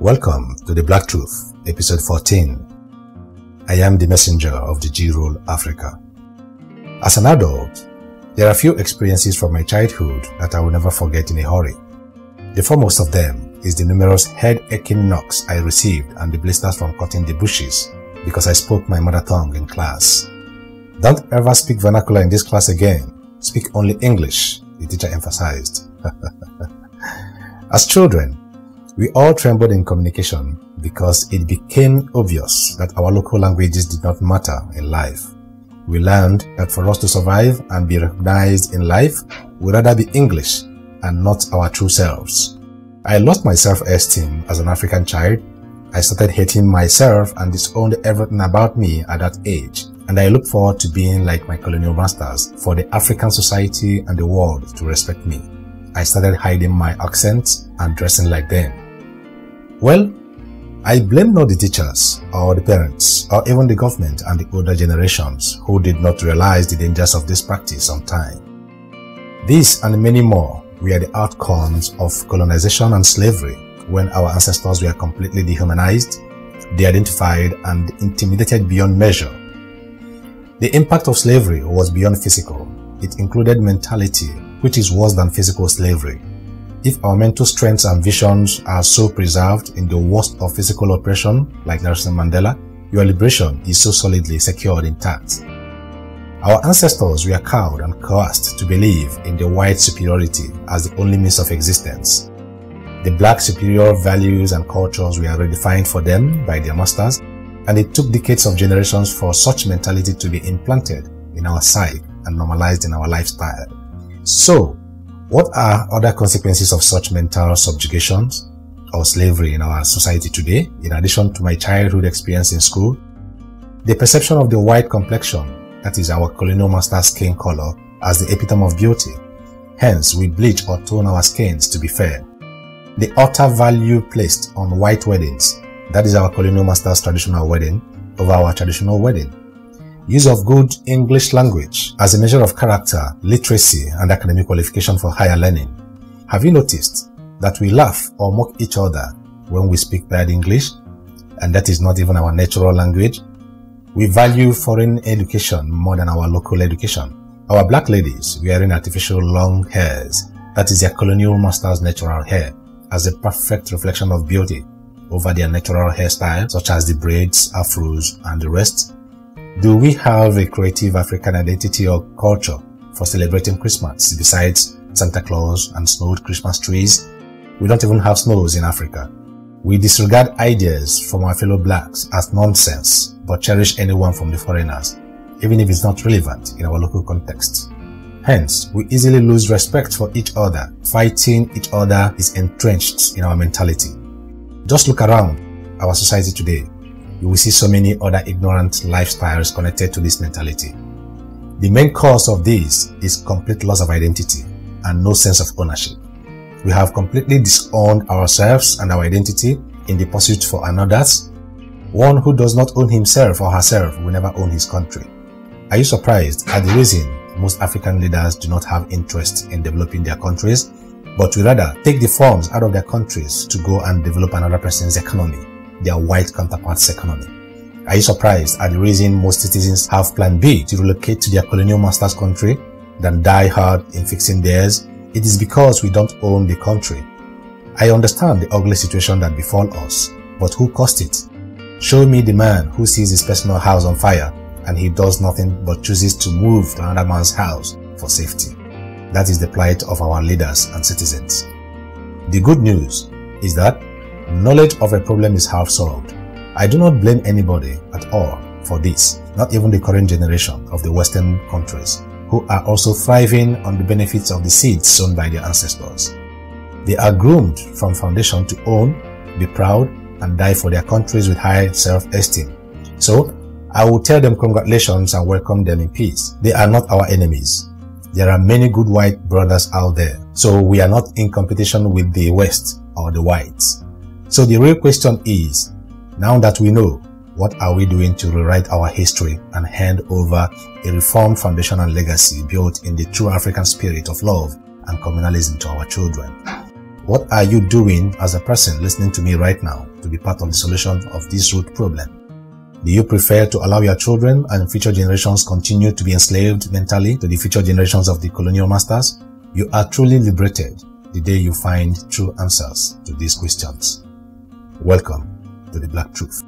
Welcome to The Black Truth, episode 14. I am the messenger of the G-Rule Africa. As an adult, there are few experiences from my childhood that I will never forget in a hurry. The foremost of them is the numerous head-aching knocks I received and the blisters from cutting the bushes because I spoke my mother tongue in class. Don't ever speak vernacular in this class again. Speak only English, the teacher emphasized. As children, we all trembled in communication because it became obvious that our local languages did not matter in life. We learned that for us to survive and be recognized in life, we'd rather be English and not our true selves. I lost my self-esteem as an African child. I started hating myself and disowned everything about me at that age, and I looked forward to being like my colonial masters for the African society and the world to respect me. I started hiding my accent and dressing like them. Well, I blame not the teachers or the parents or even the government and the older generations who did not realize the dangers of this practice on time. This and many more were the outcomes of colonization and slavery when our ancestors were completely dehumanized, de-identified and intimidated beyond measure. The impact of slavery was beyond physical. It included mentality, which is worse than physical slavery. If our mental strengths and visions are so preserved in the worst of physical oppression, like Nelson Mandela, your liberation is so solidly secured intact. Our ancestors were cowed and coerced to believe in the white superiority as the only means of existence. The black superior values and cultures were redefined for them by their masters, and it took decades of generations for such mentality to be implanted in our psyche and normalized in our lifestyle. So, what are other consequences of such mental subjugations or slavery in our society today, in addition to my childhood experience in school? The perception of the white complexion, that is our colonial master's skin color, as the epitome of beauty. Hence, we bleach or tone our skins to be fair. The utter value placed on white weddings, that is our colonial master's traditional wedding, over our traditional wedding. Use of good English language as a measure of character, literacy, and academic qualification for higher learning. Have you noticed that we laugh or mock each other when we speak bad English, and that is not even our natural language? We value foreign education more than our local education. Our black ladies wearing artificial long hairs, that is their colonial master's natural hair, as a perfect reflection of beauty over their natural hairstyle, such as the braids, afros, and the rest. Do we have a creative African identity or culture for celebrating Christmas besides Santa Claus and snowed Christmas trees? We don't even have snows in Africa. We disregard ideas from our fellow blacks as nonsense, but cherish anyone from the foreigners, even if it's not relevant in our local context. Hence, we easily lose respect for each other. Fighting each other is entrenched in our mentality. Just look around our society today. You will see so many other ignorant lifestyles connected to this mentality. The main cause of this is complete loss of identity and no sense of ownership. We have completely disowned ourselves and our identity in the pursuit for another's. One who does not own himself or herself will never own his country. Are you surprised at the reason most African leaders do not have interest in developing their countries, but will rather take the funds out of their countries to go and develop another person's economy, their white counterparts' economy? Are you surprised at the reason most citizens have plan B to relocate to their colonial master's country than die hard in fixing theirs? It is because we don't own the country. I understand the ugly situation that befall us, but who caused it? Show me the man who sees his personal house on fire and he does nothing but chooses to move to another man's house for safety. That is the plight of our leaders and citizens. The good news is that knowledge of a problem is half solved. I do not blame anybody at all for this, not even the current generation of the Western countries, who are also thriving on the benefits of the seeds sown by their ancestors. They are groomed from foundation to own, be proud, and die for their countries with high self-esteem. So, I will tell them congratulations and welcome them in peace. They are not our enemies. There are many good white brothers out there, so we are not in competition with the West or the whites. So the real question is, now that we know, what are we doing to rewrite our history and hand over a reformed foundation and legacy built in the true African spirit of love and communalism to our children? What are you doing as a person listening to me right now to be part of the solution of this root problem? Do you prefer to allow your children and future generations continue to be enslaved mentally to the future generations of the colonial masters? You are truly liberated the day you find true answers to these questions. Welcome to the Black Truth.